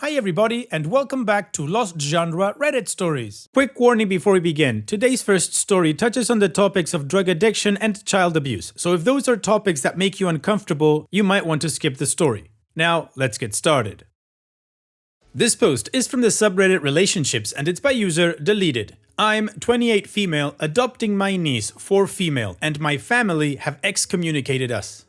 Hi everybody and welcome back to Lost Genre Reddit Stories. Quick warning before we begin, today's first story touches on the topics of drug addiction and child abuse, so if those are topics that make you uncomfortable, you might want to skip the story. Now, let's get started. This post is from the subreddit Relationships and it's by user Deleted. I'm 28 female, adopting my niece 4 female, and my family have excommunicated us.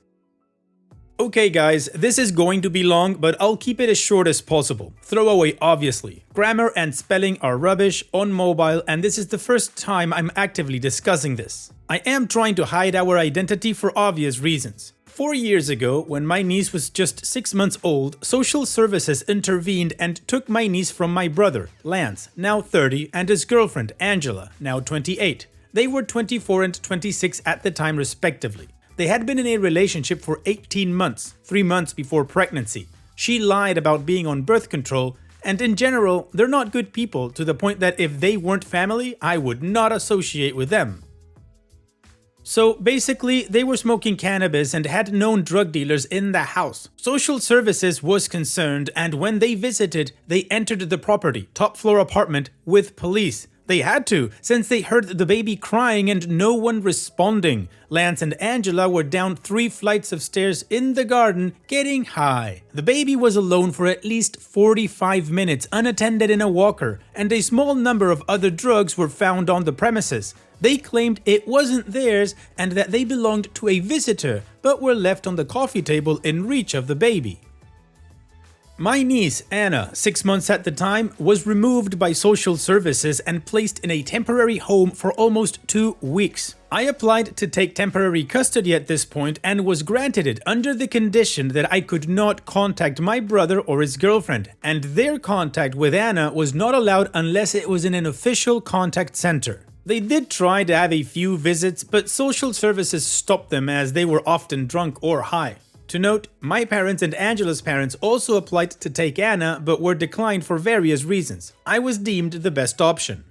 Okay guys, this is going to be long, but I'll keep it as short as possible. Throwaway obviously. Grammar and spelling are rubbish on mobile, and this is the first time I'm actively discussing this. I am trying to hide our identity for obvious reasons. 4 years ago, when my niece was just 6 months old, social services intervened and took my niece from my brother, Lance, now 30, and his girlfriend, Angela, now 28. They were 24 and 26 at the time respectively. They had been in a relationship for 18 months, 3 months before pregnancy. She lied about being on birth control, and in general, they're not good people to the point that if they weren't family, I would not associate with them. So basically, they were smoking cannabis and had known drug dealers in the house. Social services was concerned, and when they visited, they entered the property, top floor apartment, with police. They had to, since they heard the baby crying and no one responding. Lance and Angela were down 3 flights of stairs in the garden, getting high. The baby was alone for at least 45 minutes, unattended in a walker, and a small number of other drugs were found on the premises. They claimed it wasn't theirs and that they belonged to a visitor, but were left on the coffee table in reach of the baby. My niece, Anna, 6 months at the time, was removed by social services and placed in a temporary home for almost 2 weeks. I applied to take temporary custody at this point and was granted it under the condition that I could not contact my brother or his girlfriend, and their contact with Anna was not allowed unless it was in an official contact center. They did try to have a few visits, but social services stopped them as they were often drunk or high. To note, my parents and Angela's parents also applied to take Anna but were declined for various reasons. I was deemed the best option.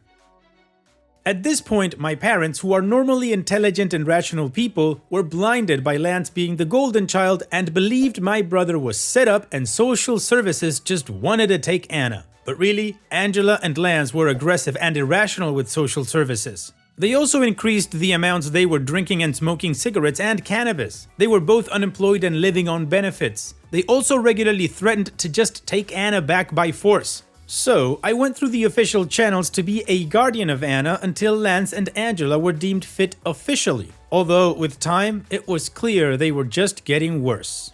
At this point, my parents, who are normally intelligent and rational people, were blinded by Lance being the golden child and believed my brother was set up and social services just wanted to take Anna. But really, Angela and Lance were aggressive and irrational with social services. They also increased the amounts they were drinking and smoking cigarettes and cannabis. They were both unemployed and living on benefits. They also regularly threatened to just take Anna back by force. So, I went through the official channels to be a guardian of Anna until Lance and Angela were deemed fit officially. Although, with time, it was clear they were just getting worse.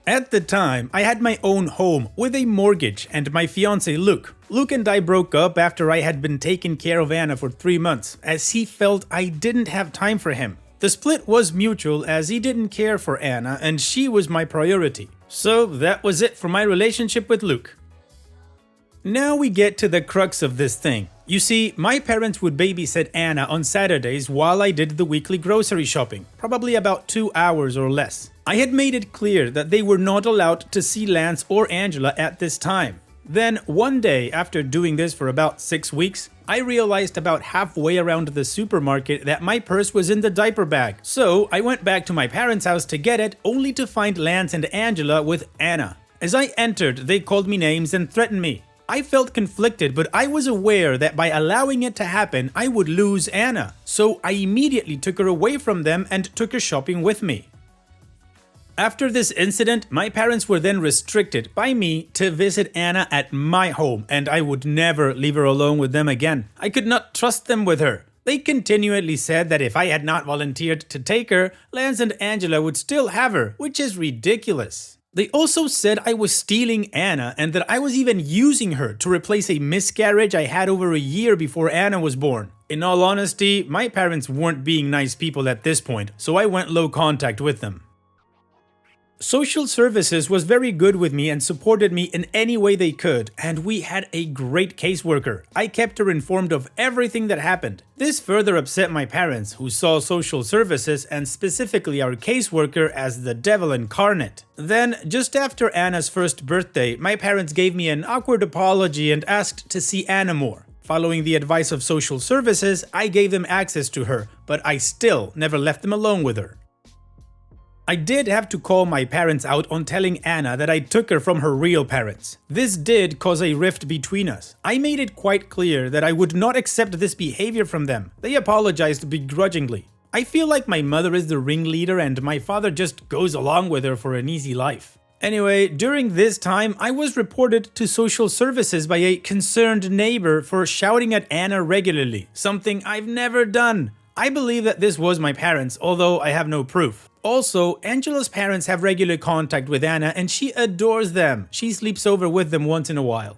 At the time, I had my own home with a mortgage and my fiancé Luke. Luke and I broke up after I had been taking care of Anna for 3 months, as he felt I didn't have time for him. The split was mutual as he didn't care for Anna and she was my priority. So that was it for my relationship with Luke. Now we get to the crux of this thing. You see, my parents would babysit Anna on Saturdays while I did the weekly grocery shopping, probably about 2 hours or less. I had made it clear that they were not allowed to see Lance or Angela at this time. Then, one day, after doing this for about 6 weeks, I realized about halfway around the supermarket that my purse was in the diaper bag. So, I went back to my parents' house to get it, only to find Lance and Angela with Anna. As I entered, they called me names and threatened me. I felt conflicted, but I was aware that by allowing it to happen, I would lose Anna. So, I immediately took her away from them and took her shopping with me. After this incident, my parents were then restricted by me to visit Anna at my home, and I would never leave her alone with them again. I could not trust them with her. They continually said that if I had not volunteered to take her, Lance and Angela would still have her, which is ridiculous. They also said I was stealing Anna and that I was even using her to replace a miscarriage I had over a year before Anna was born. In all honesty, my parents weren't being nice people at this point, so I went low contact with them. Social services was very good with me and supported me in any way they could, and we had a great caseworker. I kept her informed of everything that happened. This further upset my parents, who saw social services and specifically our caseworker as the devil incarnate. Then, just after Anna's first birthday, my parents gave me an awkward apology and asked to see Anna more. Following the advice of social services, I gave them access to her, but I still never left them alone with her. I did have to call my parents out on telling Anna that I took her from her real parents. This did cause a rift between us. I made it quite clear that I would not accept this behavior from them. They apologized begrudgingly. I feel like my mother is the ringleader and my father just goes along with her for an easy life. Anyway, during this time, I was reported to social services by a concerned neighbor for shouting at Anna regularly, something I've never done. I believe that this was my parents, although I have no proof. Also, Angela's parents have regular contact with Anna and she adores them. She sleeps over with them once in a while.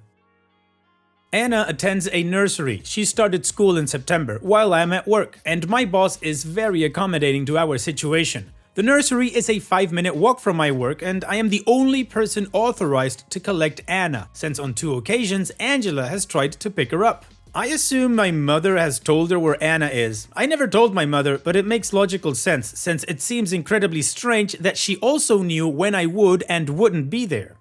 Anna attends a nursery. She started school in September while I'm at work, and my boss is very accommodating to our situation. The nursery is a 5-minute walk from my work, and I am the only person authorized to collect Anna, since on 2 occasions Angela has tried to pick her up. I assume my mother has told her where Anna is. I never told my mother, but it makes logical sense, since it seems incredibly strange that she also knew when I would and wouldn't be there.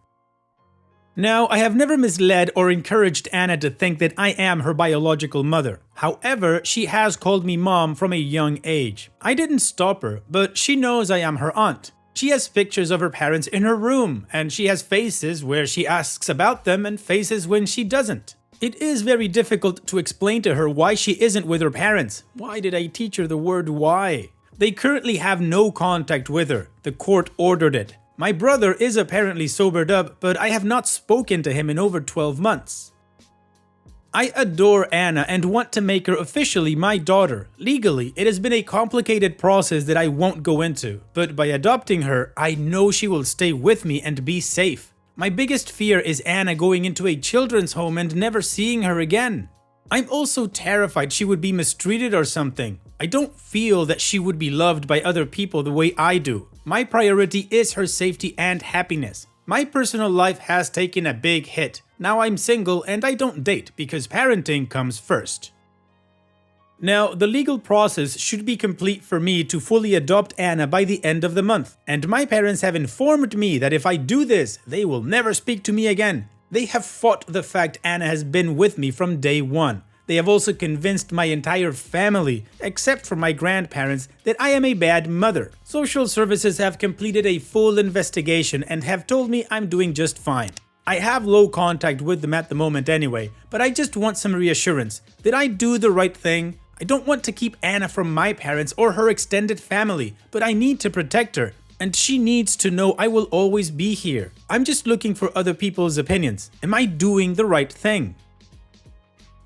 Now, I have never misled or encouraged Anna to think that I am her biological mother. However, she has called me mom from a young age. I didn't stop her, but she knows I am her aunt. She has pictures of her parents in her room, and she has faces where she asks about them and faces when she doesn't. It is very difficult to explain to her why she isn't with her parents. Why did I teach her the word why? They currently have no contact with her. The court ordered it. My brother is apparently sobered up, but I have not spoken to him in over 12 months. I adore Anna and want to make her officially my daughter. Legally, it has been a complicated process that I won't go into, but by adopting her, I know she will stay with me and be safe. My biggest fear is Anna going into a children's home and never seeing her again. I'm also terrified she would be mistreated or something. I don't feel that she would be loved by other people the way I do. My priority is her safety and happiness. My personal life has taken a big hit. Now I'm single and I don't date because parenting comes first. Now, the legal process should be complete for me to fully adopt Anna by the end of the month, and my parents have informed me that if I do this, they will never speak to me again. They have fought the fact Anna has been with me from day one. They have also convinced my entire family, except for my grandparents, that I am a bad mother. Social services have completed a full investigation and have told me I'm doing just fine. I have low contact with them at the moment anyway, but I just want some reassurance. Did I do the right thing? I don't want to keep Anna from my parents or her extended family, but I need to protect her, and she needs to know I will always be here. I'm just looking for other people's opinions. Am I doing the right thing?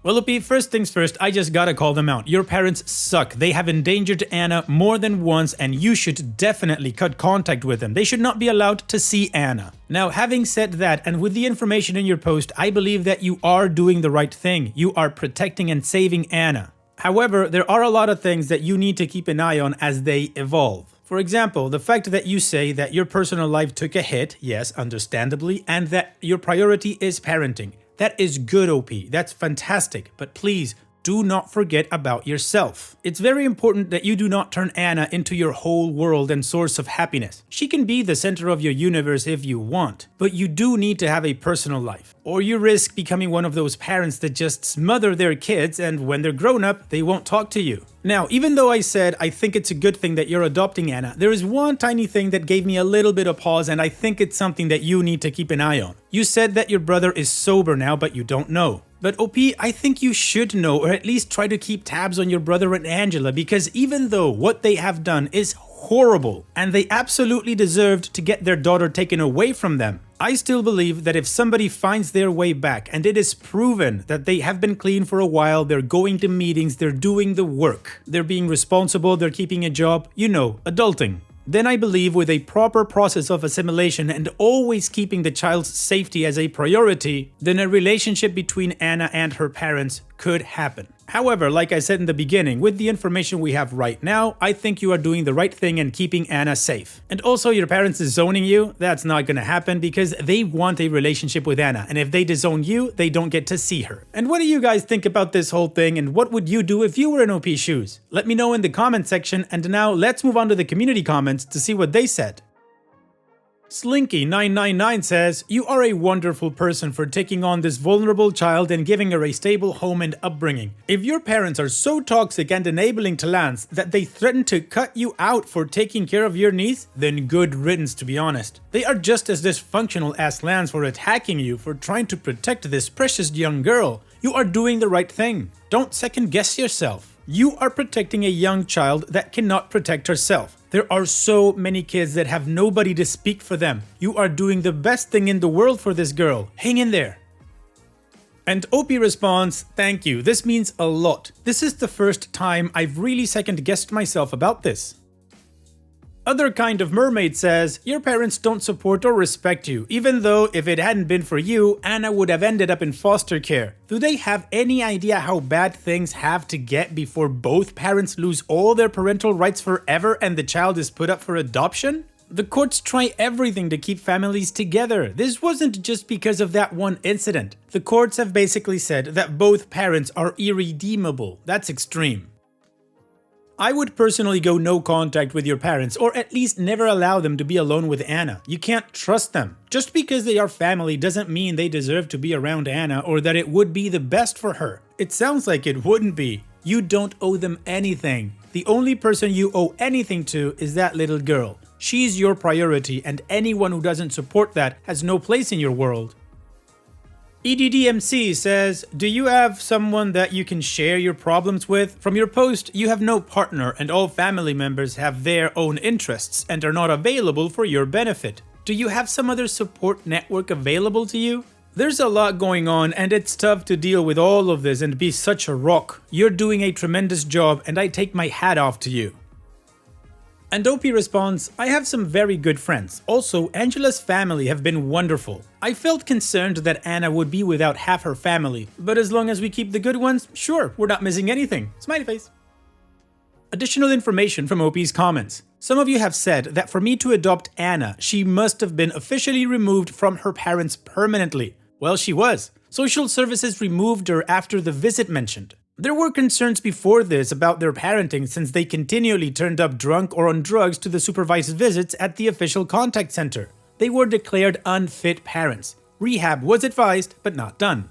Well, Loopy, first things first, I just gotta call them out. Your parents suck. They have endangered Anna more than once, and you should definitely cut contact with them. They should not be allowed to see Anna. Now, having said that, and with the information in your post, I believe that you are doing the right thing. You are protecting and saving Anna. However, there are a lot of things that you need to keep an eye on as they evolve. For example, the fact that you say that your personal life took a hit, yes, understandably, and that your priority is parenting. That is good, OP. That's fantastic. But please, do not forget about yourself. It's very important that you do not turn Anna into your whole world and source of happiness. She can be the center of your universe if you want, but you do need to have a personal life, or you risk becoming one of those parents that just smother their kids and when they're grown up, they won't talk to you. Now, even though I said I think it's a good thing that you're adopting Anna, there is one tiny thing that gave me a little bit of pause, and I think it's something that you need to keep an eye on. You said that your brother is sober now, but you don't know. But OP, I think you should know, or at least try to keep tabs on your brother and Angela, because even though what they have done is horrible, and they absolutely deserved to get their daughter taken away from them, I still believe that if somebody finds their way back and it is proven that they have been clean for a while, they're going to meetings, they're doing the work, they're being responsible, they're keeping a job, you know, adulting, then I believe with a proper process of assimilation and always keeping the child's safety as a priority, then a relationship between Anna and her parents could happen. However, like I said in the beginning, with the information we have right now, I think you are doing the right thing and keeping Anna safe. And also, your parents disowning you, that's not gonna happen because they want a relationship with Anna, and if they disown you, they don't get to see her. And what do you guys think about this whole thing, and what would you do if you were in OP's shoes? Let me know in the comment section, and now let's move on to the community comments to see what they said. Slinky999 says, "You are a wonderful person for taking on this vulnerable child and giving her a stable home and upbringing. If your parents are so toxic and enabling to Lance that they threaten to cut you out for taking care of your niece, then good riddance, to be honest. They are just as dysfunctional as Lance for attacking you for trying to protect this precious young girl. You are doing the right thing. Don't second guess yourself. You are protecting a young child that cannot protect herself. There are so many kids that have nobody to speak for them. You are doing the best thing in the world for this girl. Hang in there." And OP responds, "Thank you, this means a lot. This is the first time I've really second guessed myself about this." Other Kind of Mermaid says, "Your parents don't support or respect you, even though if it hadn't been for you, Anna would have ended up in foster care. Do they have any idea how bad things have to get before both parents lose all their parental rights forever and the child is put up for adoption? The courts try everything to keep families together. This wasn't just because of that one incident. The courts have basically said that both parents are irredeemable. That's extreme. I would personally go no contact with your parents, or at least never allow them to be alone with Anna. You can't trust them. Just because they are family doesn't mean they deserve to be around Anna or that it would be the best for her. It sounds like it wouldn't be. You don't owe them anything. The only person you owe anything to is that little girl. She's your priority, and anyone who doesn't support that has no place in your world." EDDMC says, "Do you have someone that you can share your problems with? From your post, you have no partner and all family members have their own interests and are not available for your benefit. Do you have some other support network available to you?" There's a lot going on and it's tough to deal with all of this and be such a rock. You're doing a tremendous job and I take my hat off to you. And OP responds, "I have some very good friends. Also, Angela's family have been wonderful. I felt concerned that Anna would be without half her family, but as long as we keep the good ones, sure, we're not missing anything." Smiley face. Additional information from OP's comments. Some of you have said that for me to adopt Anna, she must have been officially removed from her parents permanently. Well, she was. Social services removed her after the visit mentioned. There were concerns before this about their parenting since they continually turned up drunk or on drugs to the supervised visits at the official contact center. They were declared unfit parents. Rehab was advised, but not done.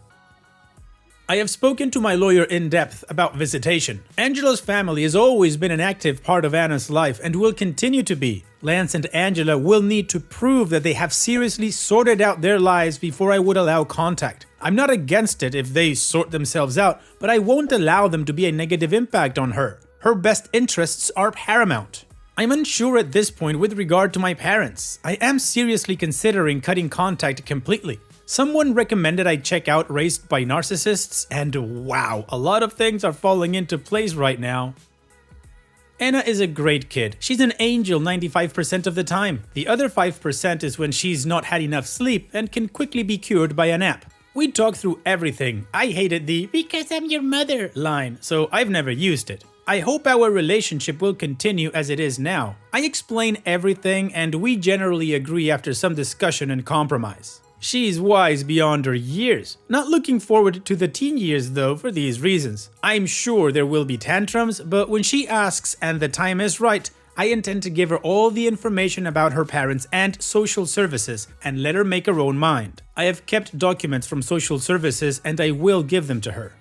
I have spoken to my lawyer in depth about visitation. Angela's family has always been an active part of Anna's life and will continue to be. Lance and Angela will need to prove that they have seriously sorted out their lives before I would allow contact. I'm not against it if they sort themselves out, but I won't allow them to be a negative impact on her. Her best interests are paramount. I'm unsure at this point with regard to my parents. I am seriously considering cutting contact completely. Someone recommended I check out Raised by Narcissists, and wow, a lot of things are falling into place right now. Anna is a great kid. She's an angel 95% of the time. The other 5% is when she's not had enough sleep and can quickly be cured by a nap. We talked through everything. I hated the "because I'm your mother" line, so I've never used it. I hope our relationship will continue as it is now. I explain everything and we generally agree after some discussion and compromise. She's wise beyond her years. Not looking forward to the teen years though for these reasons. I'm sure there will be tantrums, but when she asks and the time is right, I intend to give her all the information about her parents and social services and let her make her own mind. I have kept documents from social services and I will give them to her.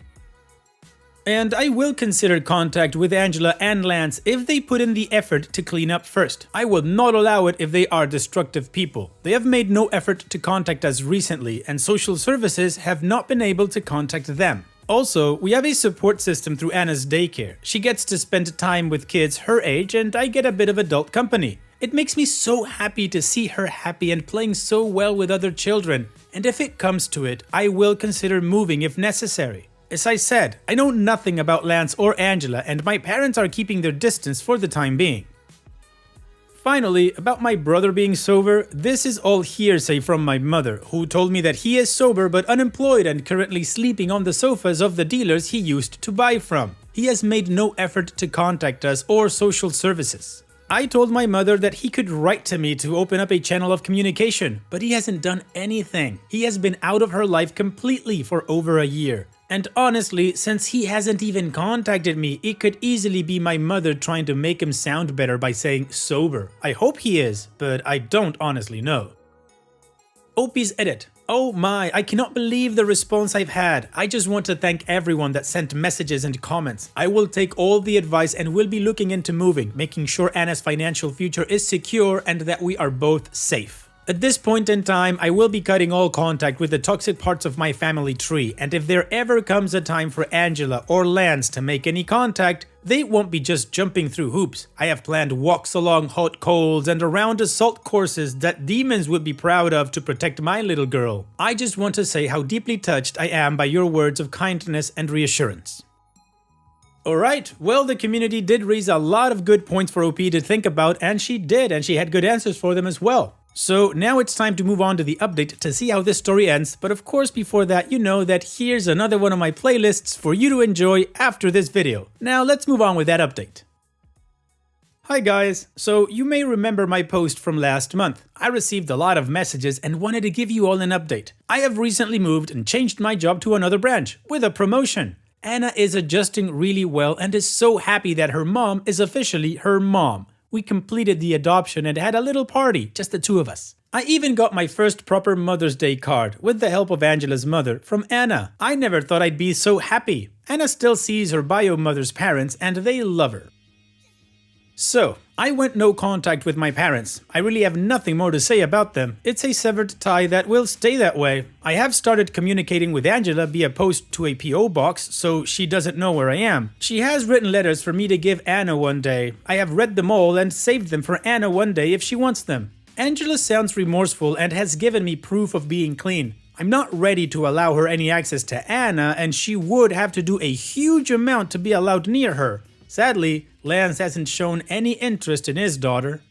And I will consider contact with Angela and Lance if they put in the effort to clean up first. I will not allow it if they are destructive people. They have made no effort to contact us recently and social services have not been able to contact them. Also, we have a support system through Anna's daycare. She gets to spend time with kids her age and I get a bit of adult company. It makes me so happy to see her happy and playing so well with other children. And if it comes to it, I will consider moving if necessary. As I said, I know nothing about Lance or Angela and my parents are keeping their distance for the time being. Finally, about my brother being sober, this is all hearsay from my mother, who told me that he is sober but unemployed and currently sleeping on the sofas of the dealers he used to buy from. He has made no effort to contact us or social services. I told my mother that he could write to me to open up a channel of communication, but he hasn't done anything. He has been out of her life completely for over a year. And honestly, since he hasn't even contacted me, it could easily be my mother trying to make him sound better by saying sober. I hope he is, but I don't honestly know. OP's edit. Oh my, I cannot believe the response I've had. I just want to thank everyone that sent messages and comments. I will take all the advice and will be looking into moving, making sure Anna's financial future is secure and that we are both safe. At this point in time, I will be cutting all contact with the toxic parts of my family tree, and if there ever comes a time for Angela or Lance to make any contact, they won't be just jumping through hoops. I have planned walks along hot coals and around assault courses that demons would be proud of to protect my little girl. I just want to say how deeply touched I am by your words of kindness and reassurance. Alright, well, the community did raise a lot of good points for OP to think about, and she did, and she had good answers for them as well. So now it's time to move on to the update to see how this story ends, but of course before that you know that here's another one of my playlists for you to enjoy after this video. Now let's move on with that update. Hi guys, so you may remember my post from last month. I received a lot of messages and wanted to give you all an update. I have recently moved and changed my job to another branch, with a promotion. Anna is adjusting really well and is so happy that her mom is officially her mom. We completed the adoption and had a little party, just the two of us. I even got my first proper Mother's Day card, with the help of Angela's mother, from Anna. I never thought I'd be so happy. Anna still sees her bio mother's parents and they love her. So, I went no contact with my parents. I really have nothing more to say about them. It's a severed tie that will stay that way. I have started communicating with Angela via post to a PO box, so she doesn't know where I am. She has written letters for me to give Anna one day. I have read them all and saved them for Anna one day if she wants them. Angela sounds remorseful and has given me proof of being clean. I'm not ready to allow her any access to Anna, and she would have to do a huge amount to be allowed near her. Sadly, Lance hasn't shown any interest in his daughter.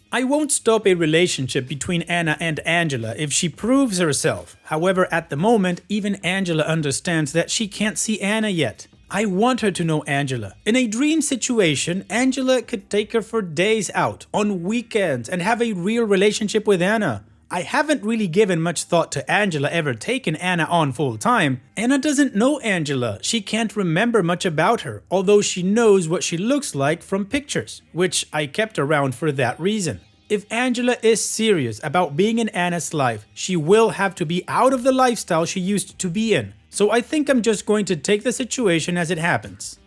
I won't stop a relationship between Anna and Angela if she proves herself. However, at the moment, even Angela understands that she can't see Anna yet. I want her to know Angela. In a dream situation, Angela could take her for days out, on weekends, and have a real relationship with Anna. I haven't really given much thought to Angela ever taking Anna on full time. Anna doesn't know Angela. She can't remember much about her, although she knows what she looks like from pictures, which I kept around for that reason. If Angela is serious about being in Anna's life, she will have to be out of the lifestyle she used to be in. So I think I'm just going to take the situation as it happens.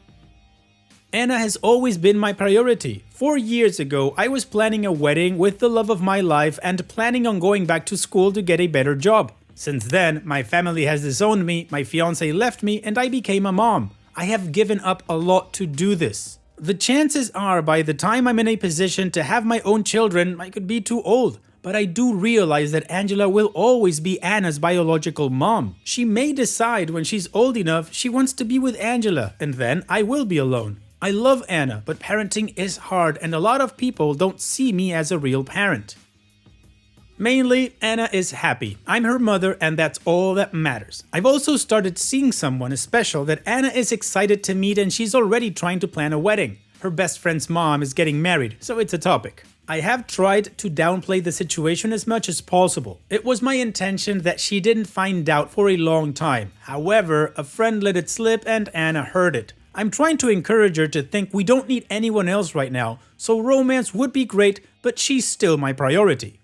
Anna has always been my priority. 4 years ago, I was planning a wedding with the love of my life and planning on going back to school to get a better job. Since then, my family has disowned me, my fiancé left me, and I became a mom. I have given up a lot to do this. The chances are by the time I'm in a position to have my own children, I could be too old. But I do realize that Angela will always be Anna's biological mom. She may decide when she's old enough she wants to be with Angela, and then I will be alone. I love Anna, but parenting is hard and a lot of people don't see me as a real parent. Mainly, Anna is happy. I'm her mother and that's all that matters. I've also started seeing someone special that Anna is excited to meet and she's already trying to plan a wedding. Her best friend's mom is getting married, so it's a topic. I have tried to downplay the situation as much as possible. It was my intention that she didn't find out for a long time. However, a friend let it slip and Anna heard it. I'm trying to encourage her to think we don't need anyone else right now, so romance would be great, but she's still my priority.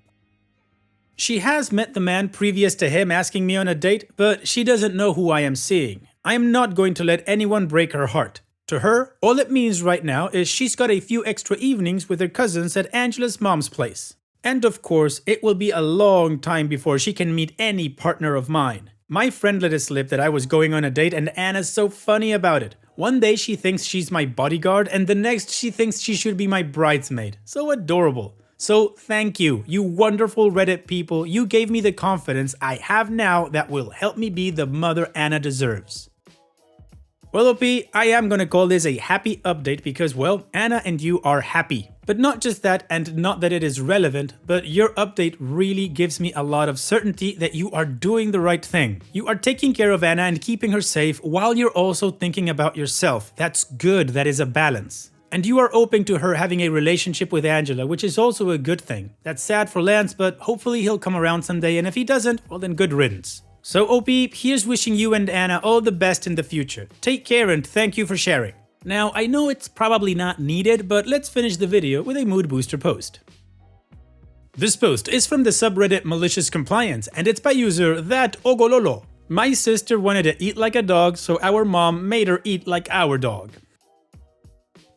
She has met the man previous to him asking me on a date, but she doesn't know who I am seeing. I am not going to let anyone break her heart. To her, all it means right now is she's got a few extra evenings with her cousins at Angela's mom's place. And of course, it will be a long time before she can meet any partner of mine. My friend let it slip that I was going on a date and Anna's so funny about it. One day she thinks she's my bodyguard and the next she thinks she should be my bridesmaid. So adorable. So thank you, you wonderful Reddit people. You gave me the confidence I have now that will help me be the mother Anna deserves. Well, OP, I am gonna call this a happy update because, well, Anna and you are happy. But not just that, and not that it is relevant, but your update really gives me a lot of certainty that you are doing the right thing. You are taking care of Anna and keeping her safe while you're also thinking about yourself. That's good, that is a balance. And you are open to her having a relationship with Angela, which is also a good thing. That's sad for Lance, but hopefully he'll come around someday, and if he doesn't, well then good riddance. So OP, here's wishing you and Anna all the best in the future. Take care and thank you for sharing. Now, I know it's probably not needed, but let's finish the video with a mood booster post. This post is from the subreddit Malicious Compliance, and it's by user ThatOgololo. My sister wanted to eat like a dog, so our mom made her eat like our dog.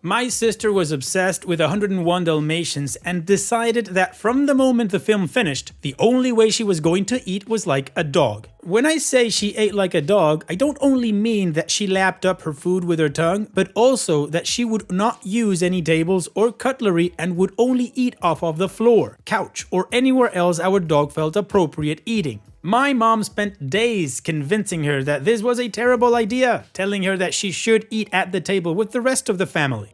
My sister was obsessed with 101 Dalmatians and decided that from the moment the film finished, the only way she was going to eat was like a dog. When I say she ate like a dog, I don't only mean that she lapped up her food with her tongue, but also that she would not use any tables or cutlery and would only eat off of the floor, couch, or anywhere else our dog felt appropriate eating. My mom spent days convincing her that this was a terrible idea, telling her that she should eat at the table with the rest of the family.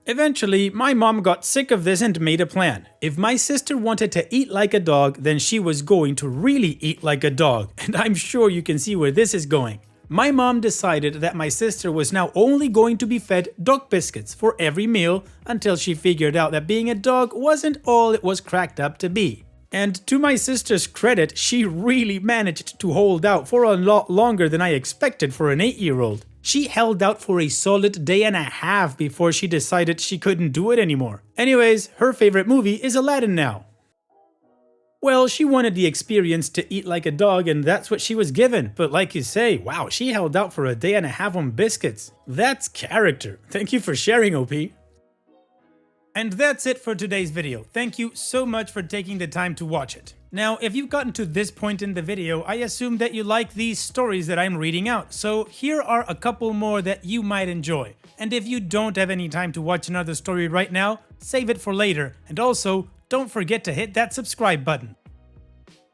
Eventually, my mom got sick of this and made a plan. If my sister wanted to eat like a dog, then she was going to really eat like a dog, and I'm sure you can see where this is going. My mom decided that my sister was now only going to be fed dog biscuits for every meal until she figured out that being a dog wasn't all it was cracked up to be. And to my sister's credit, she really managed to hold out for a lot longer than I expected for an 8-year-old. She held out for a solid day and a half before she decided she couldn't do it anymore. Anyways, her favorite movie is Aladdin now. Well, she wanted the experience to eat like a dog and that's what she was given. But like you say, wow, she held out for a day and a half on biscuits. That's character. Thank you for sharing, OP. And that's it for today's video. Thank you so much for taking the time to watch it. Now, if you've gotten to this point in the video, I assume that you like these stories that I'm reading out, so here are a couple more that you might enjoy. And if you don't have any time to watch another story right now, save it for later, and also, don't forget to hit that subscribe button.